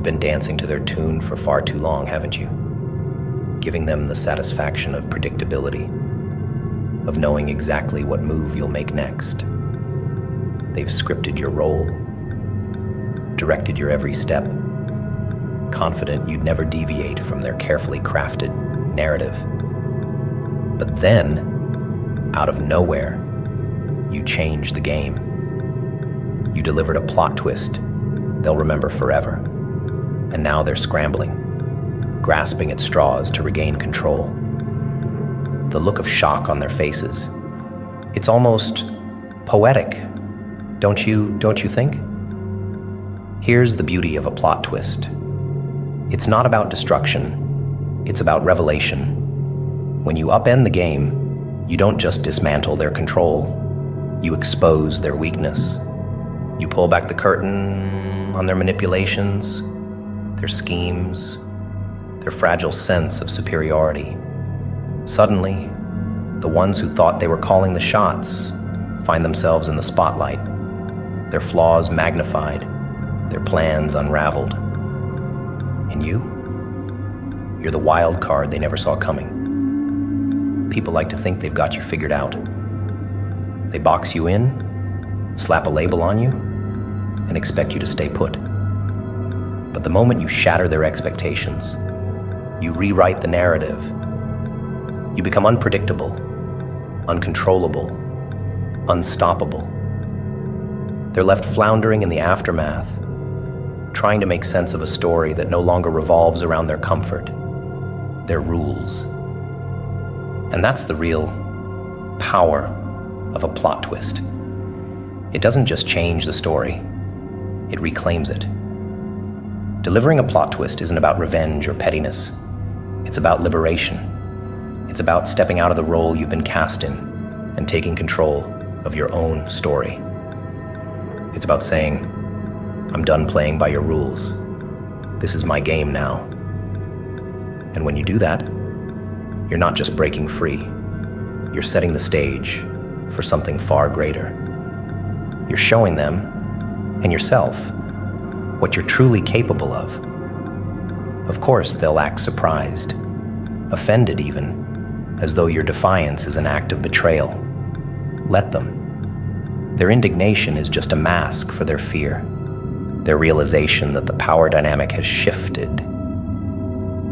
been dancing to their tune for far too long, haven't you? Giving them the satisfaction of predictability, of knowing exactly what move you'll make next. They've scripted your role, directed your every step, confident you'd never deviate from their carefully crafted narrative. But then, out of nowhere, you changed the game. You delivered a plot twist they'll remember forever. And now they're scrambling, grasping at straws to regain control. The look of shock on their faces, it's almost poetic, don't you think? Here's the beauty of a plot twist. It's not about destruction, it's about revelation. When you upend the game, you don't just dismantle their control, you expose their weakness. You pull back the curtain on their manipulations, their schemes, their fragile sense of superiority. Suddenly, the ones who thought they were calling the shots find themselves in the spotlight, their flaws magnified, their plans unraveled. And you're the wild card they never saw coming. People like to think they've got you figured out. They box you in, slap a label on you, and expect you to stay put. But the moment you shatter their expectations, you rewrite the narrative. You become unpredictable, uncontrollable, unstoppable. They're left floundering in the aftermath, trying to make sense of a story that no longer revolves around their comfort, their rules. And that's the real power of a plot twist. It doesn't just change the story, it reclaims it. Delivering a plot twist isn't about revenge or pettiness. It's about liberation. It's about stepping out of the role you've been cast in and taking control of your own story. It's about saying, I'm done playing by your rules. This is my game now. And when you do that, you're not just breaking free. You're setting the stage for something far greater. You're showing them, and yourself, what you're truly capable of. Of course, they'll act surprised, offended even, as though your defiance is an act of betrayal. Let them. Their indignation is just a mask for their fear, their realization that the power dynamic has shifted.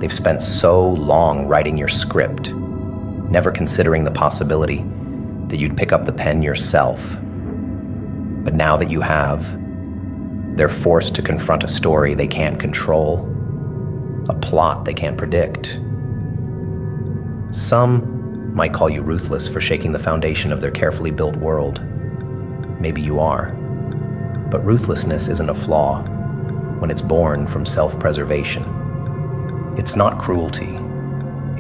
They've spent so long writing your script, never considering the possibility that you'd pick up the pen yourself. But now that you have, they're forced to confront a story they can't control, a plot they can't predict. Some might call you ruthless for shaking the foundation of their carefully built world. Maybe you are. But ruthlessness isn't a flaw when it's born from self-preservation. It's not cruelty.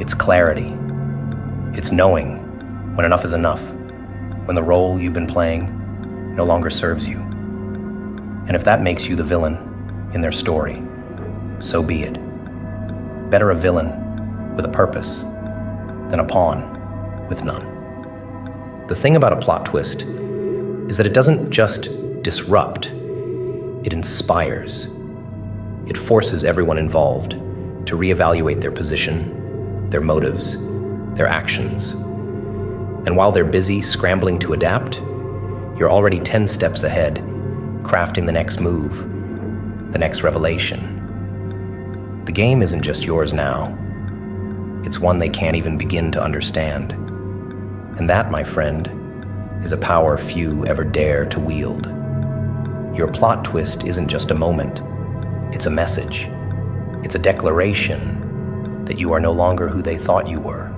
It's clarity. It's knowing when enough is enough, when the role you've been playing no longer serves you. And if that makes you the villain in their story, so be it. Better a villain with a purpose than a pawn with none. The thing about a plot twist is that it doesn't just disrupt, it inspires. It forces everyone involved to reevaluate their position, their motives, their actions. And while they're busy scrambling to adapt, you're already 10 steps ahead, crafting the next move, the next revelation. The game isn't just yours now. It's one they can't even begin to understand. And that, my friend, is a power few ever dare to wield. Your plot twist isn't just a moment. It's a message. It's a declaration that you are no longer who they thought you were,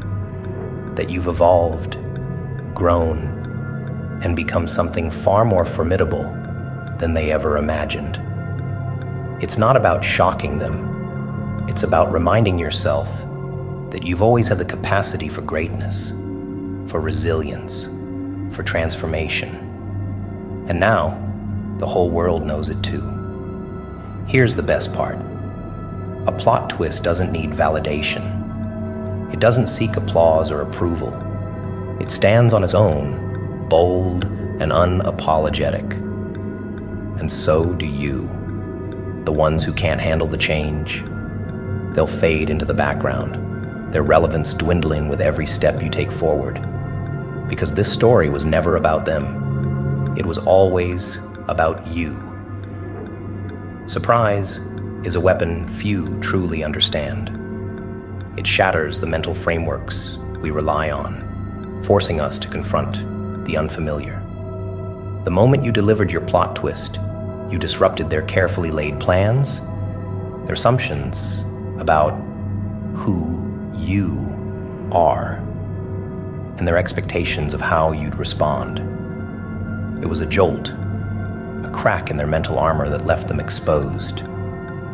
that you've evolved, grown, and become something far more formidable than they ever imagined. It's not about shocking them. It's about reminding yourself that you've always had the capacity for greatness, for resilience, for transformation. And now, the whole world knows it too. Here's the best part. A plot twist doesn't need validation. It doesn't seek applause or approval. It stands on its own, bold and unapologetic. And so do you. the ones who can't handle the change. They'll fade into the background, their relevance dwindling with every step you take forward. Because this story was never about them. It was always about you. Surprise is a weapon few truly understand. It shatters the mental frameworks we rely on, forcing us to confront the unfamiliar. The moment you delivered your plot twist, you disrupted their carefully laid plans, their assumptions about who you are, and their expectations of how you'd respond. It was a jolt, a crack in their mental armor that left them exposed.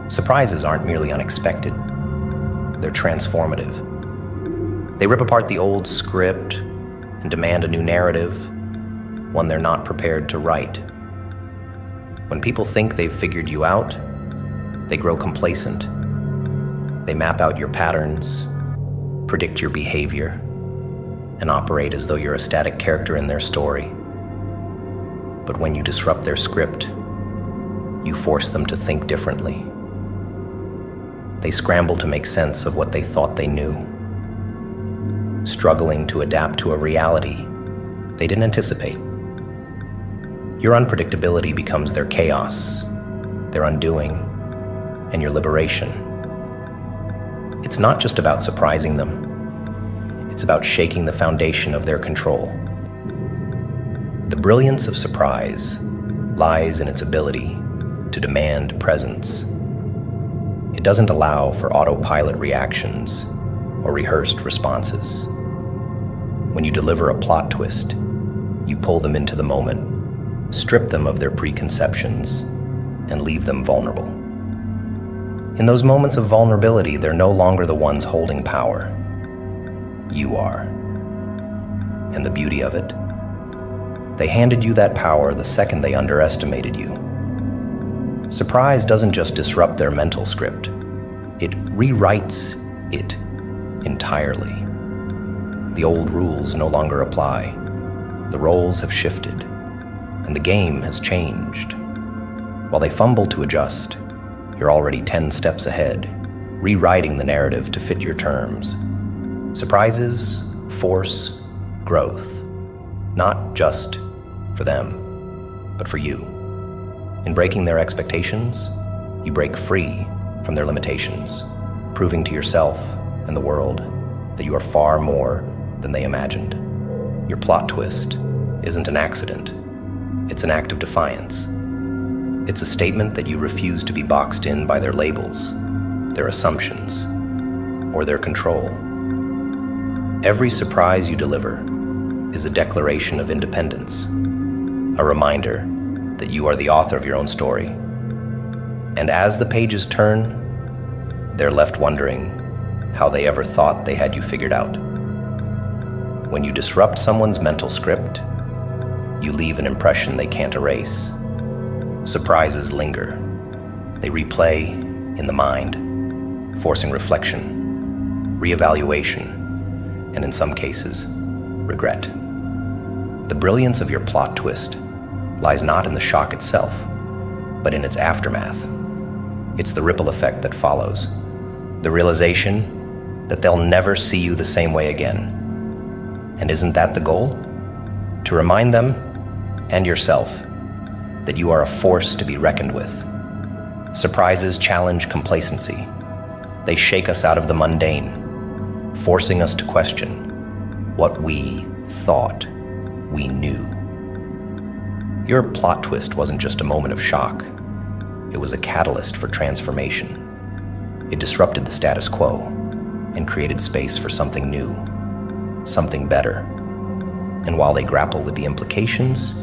Surprises aren't merely unexpected, they're transformative. They rip apart the old script and demand a new narrative, one they're not prepared to write. When people think they've figured you out, they grow complacent. They map out your patterns, predict your behavior, and operate as though you're a static character in their story. But when you disrupt their script, you force them to think differently. They scramble to make sense of what they thought they knew, struggling to adapt to a reality they didn't anticipate. Your unpredictability becomes their chaos, their undoing, and your liberation. It's not just about surprising them. It's about shaking the foundation of their control. The brilliance of surprise lies in its ability to demand presence. It doesn't allow for autopilot reactions or rehearsed responses. When you deliver a plot twist, you pull them into the moment, strip them of their preconceptions, and leave them vulnerable. In those moments of vulnerability, they're no longer the ones holding power. You are. And the beauty of it? They handed you that power the second they underestimated you. Surprise doesn't just disrupt their mental script, it rewrites it entirely. The old rules no longer apply. The roles have shifted, and the game has changed. While they fumble to adjust, you're already 10 steps ahead, rewriting the narrative to fit your terms. Surprises force growth, not just for them, but for you. In breaking their expectations, you break free from their limitations, proving to yourself and the world that you are far more than they imagined. Your plot twist isn't an accident. It's an act of defiance. It's a statement that you refuse to be boxed in by their labels, their assumptions, or their control. Every surprise you deliver is a declaration of independence, a reminder that you are the author of your own story. And as the pages turn, they're left wondering how they ever thought they had you figured out. When you disrupt someone's mental script, you leave an impression they can't erase. Surprises linger. They replay in the mind, forcing reflection, reevaluation, and in some cases, regret. The brilliance of your plot twist lies not in the shock itself, but in its aftermath. It's the ripple effect that follows, the realization that they'll never see you the same way again. And isn't that the goal? To remind them and yourself that you are a force to be reckoned with. Surprises challenge complacency. They shake us out of the mundane, forcing us to question what we thought we knew. Your plot twist wasn't just a moment of shock. It was a catalyst for transformation. It disrupted the status quo and created space for something new, something better. And while they grapple with the implications,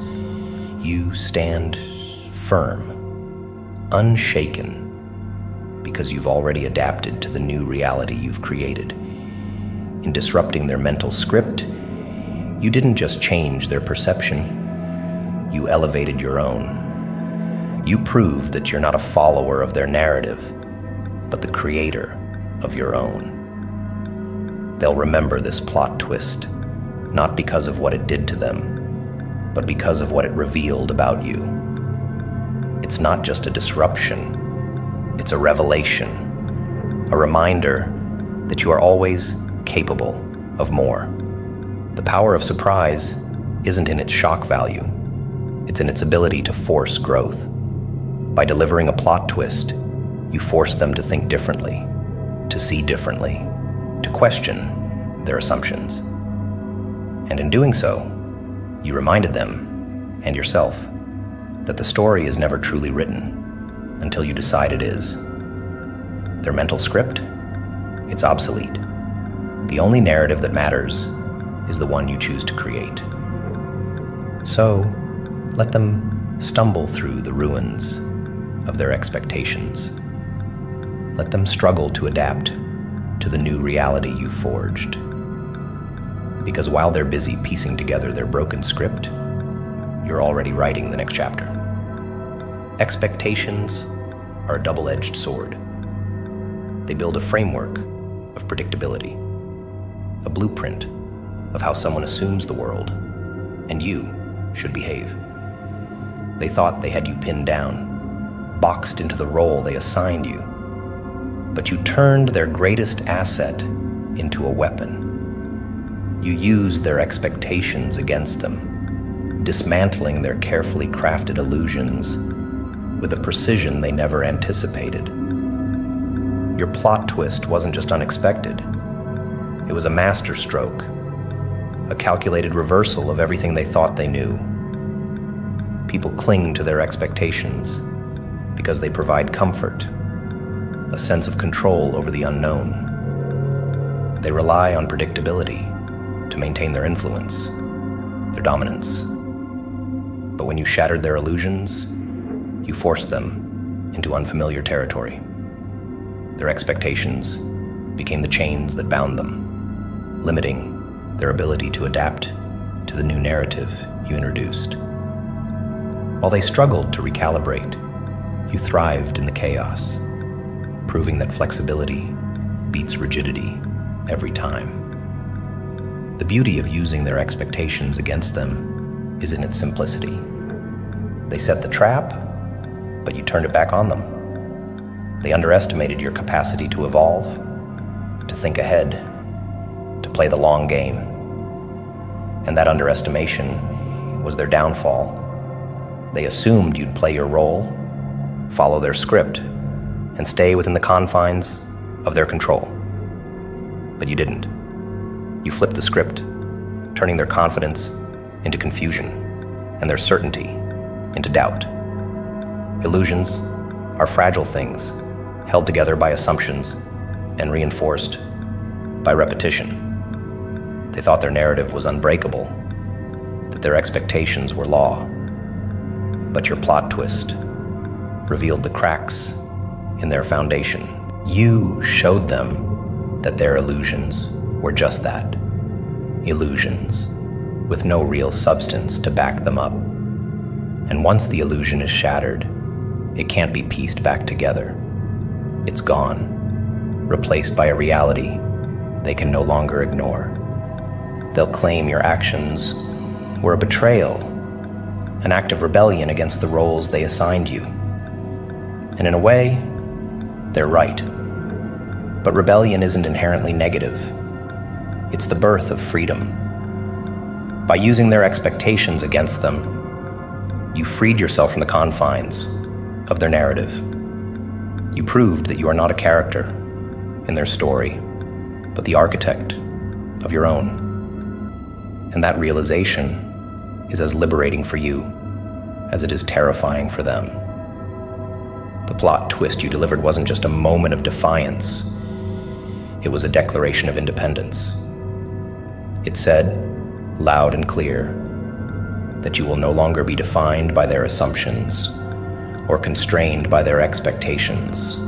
you stand firm, unshaken, because you've already adapted to the new reality you've created. In disrupting their mental script, you didn't just change their perception, you elevated your own. You proved that you're not a follower of their narrative, but the creator of your own. They'll remember this plot twist, not because of what it did to them, but because of what it revealed about you. It's not just a disruption, It's a revelation, a reminder that you are always capable of more. The power of surprise isn't in its shock value, it's in its ability to force growth. By delivering a plot twist, you force them to think differently, to see differently, to question their assumptions. And in doing so, you reminded them, and yourself, that the story is never truly written until you decide it is. Their mental script? It's obsolete. The only narrative that matters is the one you choose to create. So, let them stumble through the ruins of their expectations. Let them struggle to adapt to the new reality you've forged. Because while they're busy piecing together their broken script, you're already writing the next chapter. Expectations are a double-edged sword. They build a framework of predictability, a blueprint of how someone assumes the world and you should behave. They thought they had you pinned down, boxed into the role they assigned you, but you turned their greatest asset into a weapon. You used their expectations against them, dismantling their carefully crafted illusions with a precision they never anticipated. Your plot twist wasn't just unexpected. It was a masterstroke, a calculated reversal of everything they thought they knew. People cling to their expectations because they provide comfort, a sense of control over the unknown. They rely on predictability to maintain their influence, their dominance. But when you shattered their illusions, you forced them into unfamiliar territory. Their expectations became the chains that bound them, limiting their ability to adapt to the new narrative you introduced. While they struggled to recalibrate, you thrived in the chaos, proving that flexibility beats rigidity every time. The beauty of using their expectations against them is in its simplicity. They set the trap, but you turned it back on them. They underestimated your capacity to evolve, to think ahead, to play the long game. And that underestimation was their downfall. They assumed you'd play your role, follow their script, and stay within the confines of their control. But you didn't. You flipped the script, turning their confidence into confusion and their certainty into doubt. Illusions are fragile things, held together by assumptions and reinforced by repetition. They thought their narrative was unbreakable, that their expectations were law. But your plot twist revealed the cracks in their foundation. You showed them that their illusions were just that, illusions, with no real substance to back them up. And once the illusion is shattered, it can't be pieced back together. It's gone, replaced by a reality they can no longer ignore. They'll claim your actions were a betrayal, an act of rebellion against the roles they assigned you. And in a way, they're right. But rebellion isn't inherently negative. It's the birth of freedom. By using their expectations against them, you freed yourself from the confines of their narrative. You proved that you are not a character in their story, but the architect of your own. And that realization is as liberating for you as it is terrifying for them. The plot twist you delivered wasn't just a moment of defiance. It was a declaration of independence. It said, loud and clear, that you will no longer be defined by their assumptions or constrained by their expectations.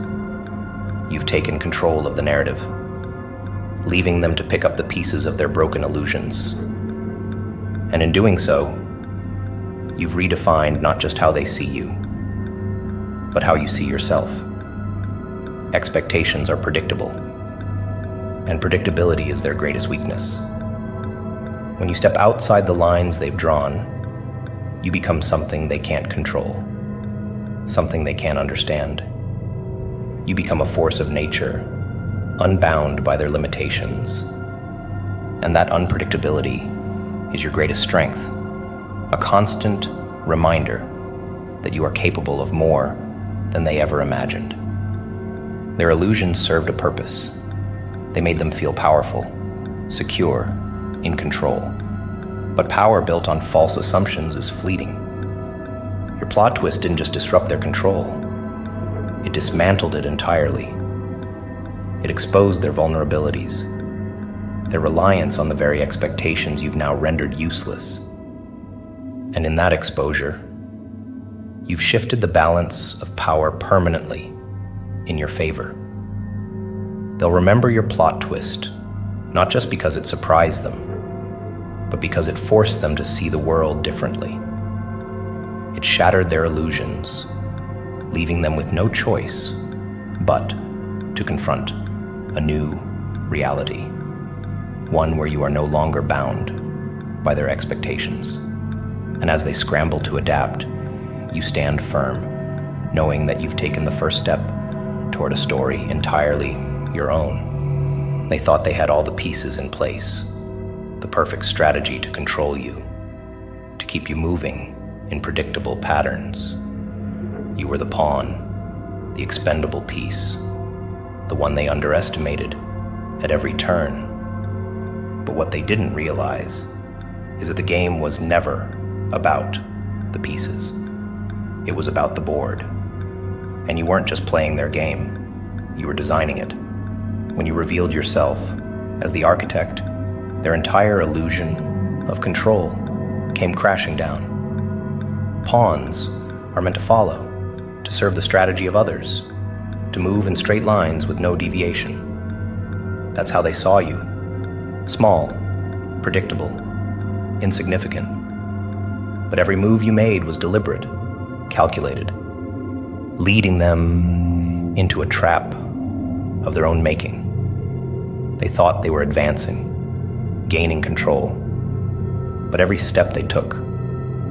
You've taken control of the narrative, leaving them to pick up the pieces of their broken illusions. And in doing so, you've redefined not just how they see you, but how you see yourself. Expectations are predictable, and predictability is their greatest weakness. When you step outside the lines they've drawn, you become something they can't control, something they can't understand. You become a force of nature, unbound by their limitations. And that unpredictability is your greatest strength, a constant reminder that you are capable of more than they ever imagined. Their illusions served a purpose. They made them feel powerful, secure, in control. But power built on false assumptions is fleeting. Your plot twist didn't just disrupt their control, it dismantled it entirely. It exposed their vulnerabilities, their reliance on the very expectations you've now rendered useless. And in that exposure, you've shifted the balance of power permanently in your favor. They'll remember your plot twist, not just because it surprised them, but because it forced them to see the world differently. It shattered their illusions, leaving them with no choice but to confront a new reality, one where you are no longer bound by their expectations. And as they scramble to adapt, you stand firm, knowing that you've taken the first step toward a story entirely your own. They thought they had all the pieces in place, the perfect strategy to control you, to keep you moving in predictable patterns. You were the pawn, the expendable piece, the one they underestimated at every turn. But what they didn't realize is that the game was never about the pieces. It was about the board. And you weren't just playing their game, you were designing it. When you revealed yourself as the architect, their entire illusion of control came crashing down. Pawns are meant to follow, to serve the strategy of others, to move in straight lines with no deviation. That's how they saw you. Small, predictable, insignificant. But every move you made was deliberate, calculated, leading them into a trap of their own making. They thought they were advancing, gaining control, but every step they took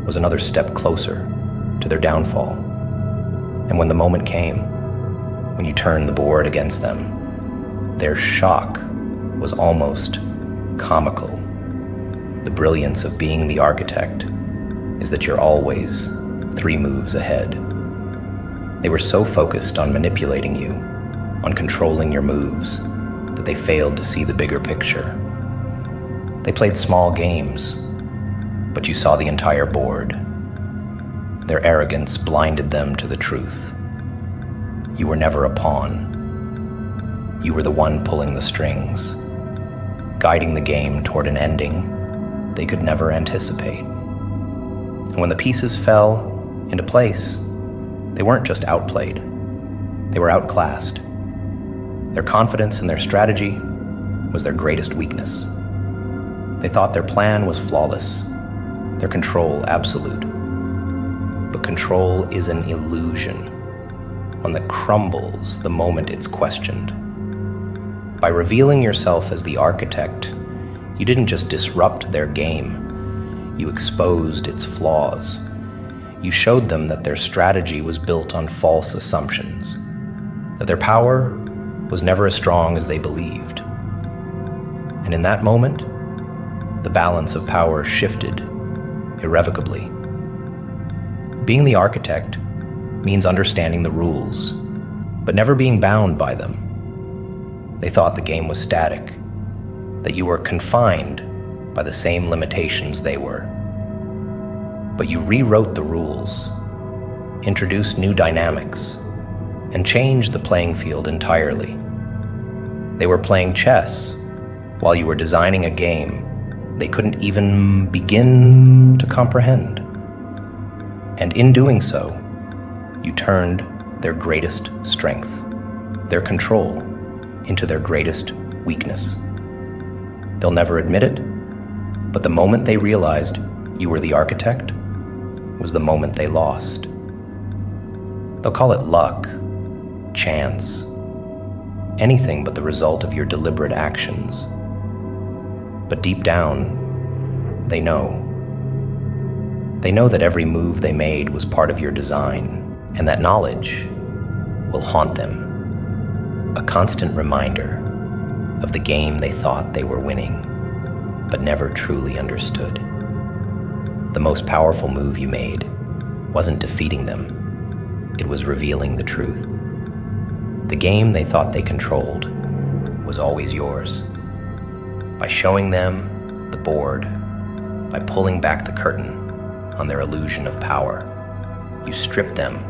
was another step closer to their downfall. And when the moment came, when you turned the board against them, their shock was almost comical. The brilliance of being the architect is that you're always 3 moves ahead. They were so focused on manipulating you, on controlling your moves, that they failed to see the bigger picture. They played small games, but you saw the entire board. Their arrogance blinded them to the truth. You were never a pawn. You were the one pulling the strings, guiding the game toward an ending they could never anticipate. And when the pieces fell into place, they weren't just outplayed, they were outclassed. Their confidence in their strategy was their greatest weakness. They thought their plan was flawless, their control absolute. But control is an illusion, one that crumbles the moment it's questioned. By revealing yourself as the architect, you didn't just disrupt their game, you exposed its flaws. You showed them that their strategy was built on false assumptions, that their power was never as strong as they believed. And in that moment, the balance of power shifted irrevocably. Being the architect means understanding the rules, but never being bound by them. They thought the game was static, that you were confined by the same limitations they were. But you rewrote the rules, introduced new dynamics, and changed the playing field entirely. They were playing chess while you were designing a game they couldn't even begin to comprehend. And in doing so, you turned their greatest strength, their control, into their greatest weakness. They'll never admit it, but the moment they realized you were the architect was the moment they lost. They'll call it luck, chance, anything but the result of your deliberate actions. But deep down, they know. They know that every move they made was part of your design, and that knowledge will haunt them a constant reminder of the game they thought they were winning, but never truly understood. The most powerful move you made wasn't defeating them, it was revealing the truth. The game they thought they controlled was always yours. By showing them the board, by pulling back the curtain on their illusion of power, you stripped them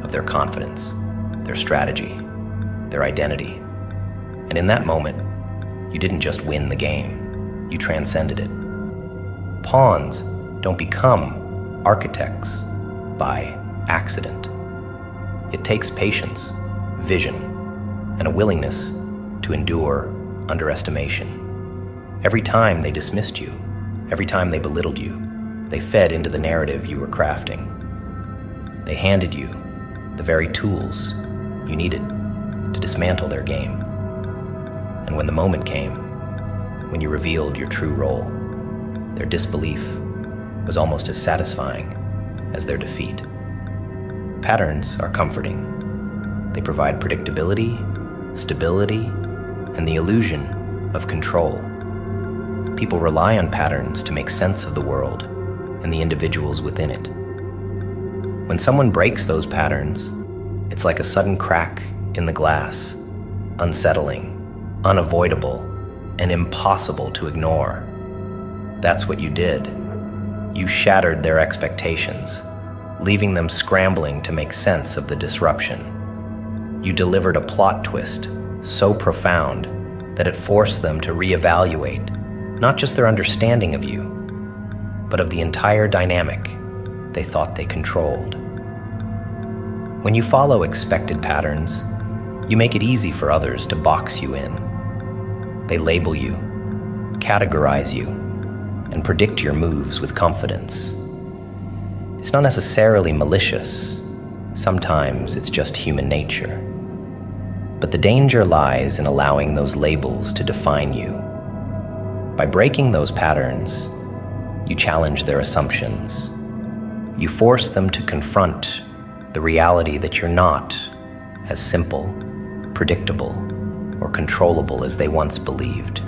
of their confidence, their strategy, their identity. And in that moment, you didn't just win the game, you transcended it. Pawns don't become architects by accident. It takes patience, vision, and a willingness to endure underestimation. Every time they dismissed you, every time they belittled you, they fed into the narrative you were crafting. They handed you the very tools you needed to dismantle their game. And when the moment came, when you revealed your true role, their disbelief was almost as satisfying as their defeat. Patterns are comforting. They provide predictability, stability, and the illusion of control. People rely on patterns to make sense of the world and the individuals within it. When someone breaks those patterns, it's like a sudden crack in the glass, unsettling, unavoidable, and impossible to ignore. That's what you did. You shattered their expectations, leaving them scrambling to make sense of the disruption. You delivered a plot twist so profound that it forced them to reevaluate not just their understanding of you, but of the entire dynamic they thought they controlled. When you follow expected patterns, you make it easy for others to box you in. They label you, categorize you, and predict your moves with confidence. It's not necessarily malicious. Sometimes it's just human nature. But the danger lies in allowing those labels to define you. By breaking those patterns, you challenge their assumptions. You force them to confront the reality that you're not as simple, predictable, or controllable as they once believed.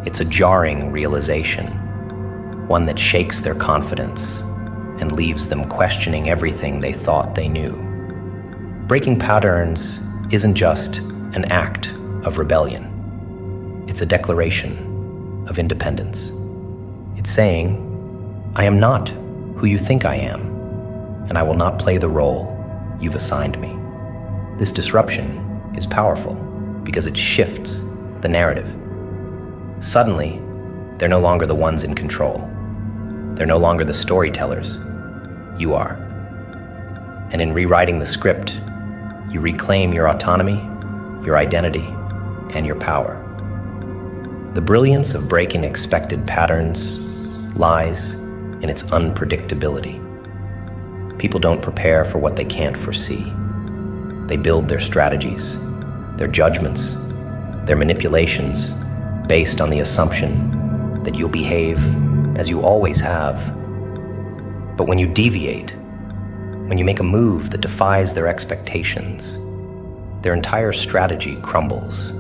It's a jarring realization, one that shakes their confidence and leaves them questioning everything they thought they knew. Breaking patterns isn't just an act of rebellion. It's a declaration of independence. It's saying, I am not who you think I am, and I will not play the role you've assigned me. This disruption is powerful because it shifts the narrative. Suddenly, they're no longer the ones in control. They're no longer the storytellers. You are. And in rewriting the script, you reclaim your autonomy, your identity, and your power. The brilliance of breaking expected patterns lies in its unpredictability. People don't prepare for what they can't foresee. They build their strategies, their judgments, their manipulations based on the assumption that you'll behave as you always have. But when you deviate, when you make a move that defies their expectations, their entire strategy crumbles.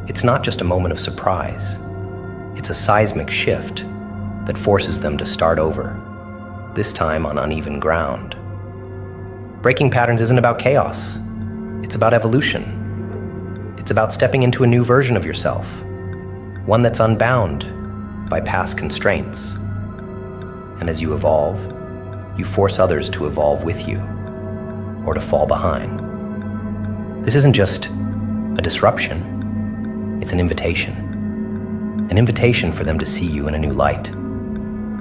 It's not just a moment of surprise. It's a seismic shift that forces them to start over, this time on uneven ground. Breaking patterns isn't about chaos. It's about evolution. It's about stepping into a new version of yourself, one that's unbound by past constraints. And as you evolve, you force others to evolve with you, or to fall behind. This isn't just a disruption. It's an invitation for them to see you in a new light,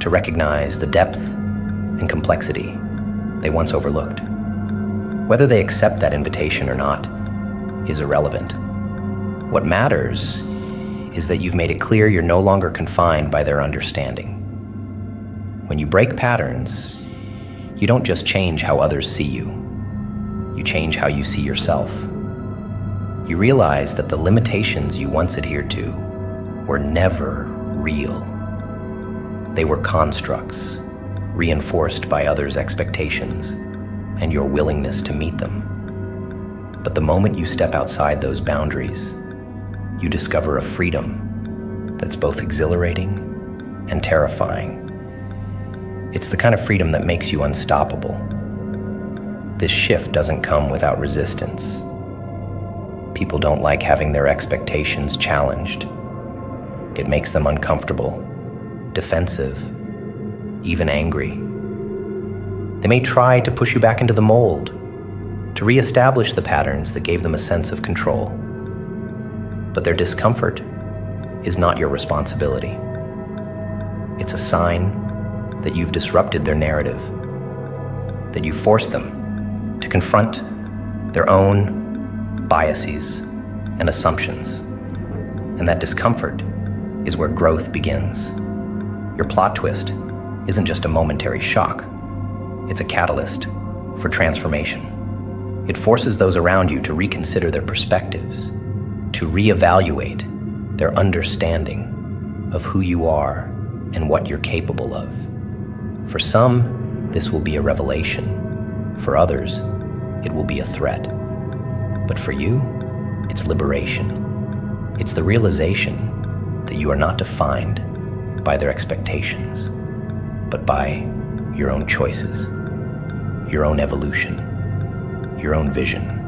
to recognize the depth and complexity they once overlooked. Whether they accept that invitation or not is irrelevant. What matters is that you've made it clear you're no longer confined by their understanding. When you break patterns, you don't just change how others see you, you change how you see yourself. You realize that the limitations you once adhered to were never real. They were constructs, reinforced by others' expectations and your willingness to meet them. But the moment you step outside those boundaries, you discover a freedom that's both exhilarating and terrifying. It's the kind of freedom that makes you unstoppable. This shift doesn't come without resistance. People don't like having their expectations challenged. It makes them uncomfortable, defensive, even angry. They may try to push you back into the mold, to reestablish the patterns that gave them a sense of control. But their discomfort is not your responsibility. It's a sign that you've disrupted their narrative, that you've forced them to confront their own biases and assumptions. And that discomfort is where growth begins. Your plot twist isn't just a momentary shock. It's a catalyst for transformation. It forces those around you to reconsider their perspectives, to reevaluate their understanding of who you are and what you're capable of. For some, this will be a revelation. For others, it will be a threat. But for you, it's liberation. It's the realization that you are not defined by their expectations, but by your own choices, your own evolution, your own vision.